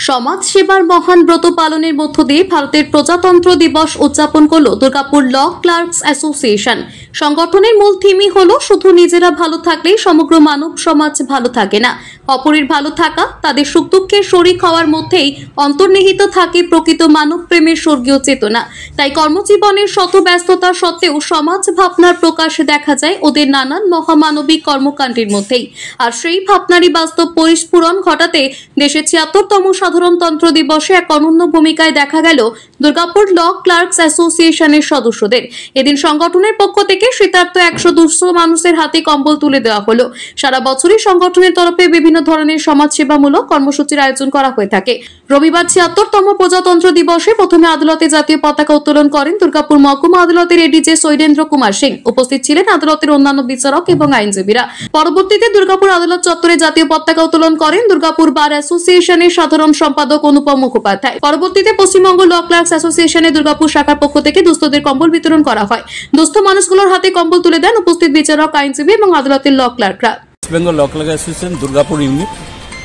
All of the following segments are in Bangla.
সমাজ সেবার মহান ব্রত পালনের মধ্য দিয়ে ভারতের প্রজাতন্ত্র দিবস উদযাপন করল দুর্গাপুর ল ক্লার্কস অ্যাসোসিয়েশন। সংগঠনের মূল থিমই হলো শুধু নিজেরা ভালো থাকলেই সমগ্র মানব সমাজ ভালো থাকে না, অপরের ভালো থাকা, তাদের সুখ দুঃখের শরিক হওয়ার মধ্যেই অন্তর্নিহিত থাকে প্রকৃত মানব প্রেমের স্বর্গীয় চেতনা। তাই কর্মজীবনের শত ব্যস্ততা সত্ত্বেও সমাজ ভাবনার প্রকাশ দেখা যায় ওদের নানান মহামানবিক কর্মকাণ্ডের মধ্যেই। আর সেই ভাবনারই বাস্তব পরিস্ফুরণ ঘটাতে দেশের ৭৬তম সাধারণতন্ত্র দিবসে এক অনন্য ভূমিকায় দেখা গেল দুর্গাপুর ল ক্লার্কস অ্যাসোসিয়েশনের সদস্যদের। এদিন সংগঠনের পক্ষ থেকে শীতার্ত ১২০ মানুষের হাতে কম্বল তুলে দেওয়া হলো। সারা বছরই সংগঠনের তরফে বিভিন্ন ধরনের সমাজসেবামূলক কর্মসূচির আয়োজন করা হয়ে থাকে। রবিবার ৭৬তম প্রজাতন্ত্র দিবসে প্রথমে আদালতে জাতীয় পতাকা উত্তোলন করেন দুর্গাপুর মহকুমা আদালতের এডিজে সৈরেন্দ্র কুমার সিং। উপস্থিত ছিলেন আদালতের অন্যান্য বিচারক এবং আইনজীবীরা। পরবর্তীতে দুর্গাপুর আদালত চত্বরে জাতীয় পতাকা উত্তোলন করেন দুর্গাপুর বার অ্যাসোসিয়েশনের সাধারণ সম্পাদক অনুপম মুখোপাধ্যায়। পরবর্তীতে পশ্চিমবঙ্গ ল ক্লার্কস অ্যাসোসিয়েশনের দুর্গাপুর শাখার পক্ষ থেকে দুস্থদের কম্বল বিতরণ করা হয়। দুস্থ মানুষগুলোর হাতে কম্বল তুলে দেন উপস্থিত বিচারক, আইনজীবী এবং আদালতের ল ক্লার্করা। বেঙ্গল ল ক্লার্কস অ্যাসোসিয়েশন দুর্গাপুর ইউনিট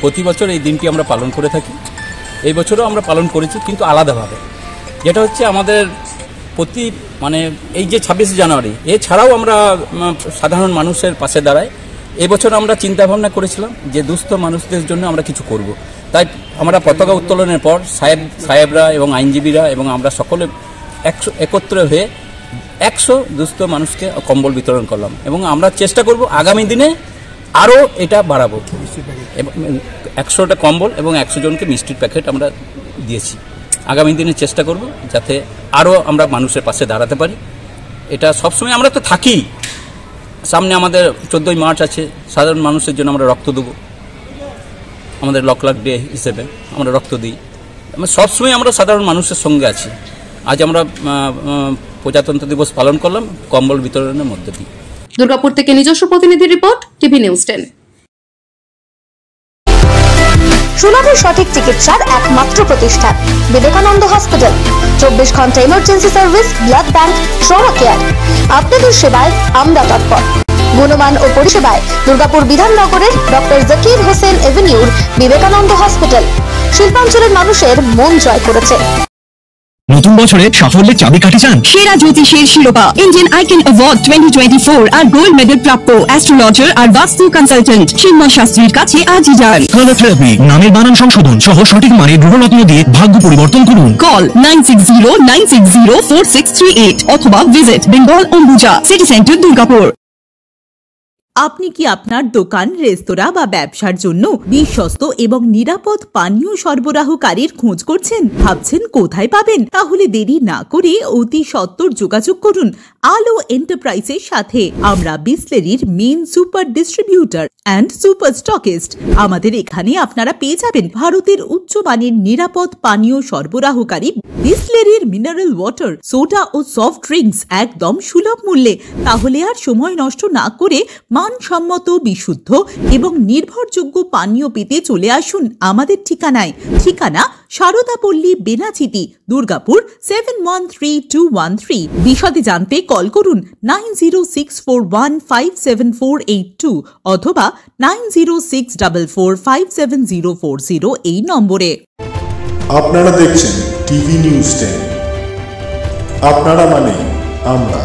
প্রতি বছর এই দিনটি আমরা পালন করে থাকি। এই বছরও আমরা পালন করেছি, কিন্তু আলাদাভাবে। যেটা হচ্ছে আমাদের প্রতি এই যে ২৬ জানুয়ারি এছাড়াও আমরা সাধারণ মানুষের পাশে দাঁড়াই। এবছর আমরা চিন্তা ভাবনা করেছিলাম যে দুস্থ মানুষদের জন্য আমরা কিছু করব। তাই আমরা পতাকা উত্তোলনের পর সাহেবরা এবং আইনজীবীরা এবং আমরা সকলে একত্র হয়ে ১০০ দুস্থ মানুষকে কম্বল বিতরণ করলাম এবং আমরা চেষ্টা করব আগামী দিনে আরও এটা বাড়াবো। ১০০টা কম্বল এবং ১০০ জনকে মিষ্টির প্যাকেট আমরা দিয়েছি। আগামী দিনে চেষ্টা করব যাতে আরও আমরা মানুষের পাশে দাঁড়াতে পারি। এটা সবসময় আমরা তো থাকি। সামনে আমাদের ১৪ই মার্চ আছে, সাধারণ মানুষের জন্য আমরা রক্ত দেবো। আমাদের ল ক্লার্ক ডে হিসেবে আমরা রক্ত দিই। সবসময় আমরা সাধারণ মানুষের সঙ্গে আছি। আজ আমরা প্রজাতন্ত্র দিবস পালন করলাম কম্বল বিতরণের মধ্যে দিয়ে। দুর্গাপুর থেকে নিজস্ব প্রতিনিধি রিপোর্ট, টিভি নিউজ 10। সুলভের সঠিক চিকিৎসার একমাত্র প্রতিষ্ঠান বিবেকানন্দ হসপিটাল। ২৪ ঘন্টা emergency service, blood bank, trauma care. আপনাদের সেবায় আমরা তৎপর। গুণমান ও পরিষেবায় দুর্গাপুর বিধাননগরের ডক্টর জাকির হোসেন এভিনিউর বিবেকানন্দ হসপিটাল শিল্পাঞ্চলের মানুষের মন জয় করেছে। নতুন বছরে সাফল্যের চাবিকাঠি চান? সেরা জ্যোতিষের শিরোপা, ইন্ডিয়ান আইকন অ্যাওয়ার্ড 2024 আর গোল্ড মেডেল প্রাপ্ত অ্যাস্ট্রোলজার আর বাস্তু কনসালটেন্ট চিন্ময় শাস্ত্রীর কাছে আজই যান। কালার থেরাপি, নামের বানান সংশোধন সহ সঠিক মানের গ্রহরত্ন দিয়ে ভাগ্য পরিবর্তন করুন। কল 9609604638 অথবা visit Bengal Ambuja city centre Durgapur. আপনি কি আপনার দোকান, রেস্তোরাঁ বা ব্যবসার জন্য বিশ্বস্ত এবং নিরাপদ পানীয় সরবরাহকারীর খোঁজ করছেন? ভাবছেন কোথায় পাবেন? তাহলে দেরি না করে অতি সত্বর যোগাযোগ করুন আলো এন্টারপ্রাইজের সাথে। আমরা বিসলেরির main super distributor and super stockist. আমাদের এখানে আপনারা পেয়ে যাবেন ভারতের উচ্চমানের নিরাপদ পানীয় সরবরাহকারী বিসলেরির মিনারেল ওয়াটার, সোডা ও সফট ড্রিঙ্কস একদম সুলভ মূল্যে। তাহলে আর সময় নষ্ট না করে মানসম্মত, বিশুদ্ধ এবং নির্ভরযোগ্য পানীয় পেতে চলে আসুন আমাদের ঠিকানায়। ঠিকানা সারদাপল্লী, বেনাচিতি, দুর্গাপুর 713213। বিশদে জানতে কল করুন 9064157482 অথবা 9064457040 এই নম্বরে। আপনারা দেখছেন টিভি নিউজ 10। আপনারা মানে আমরা।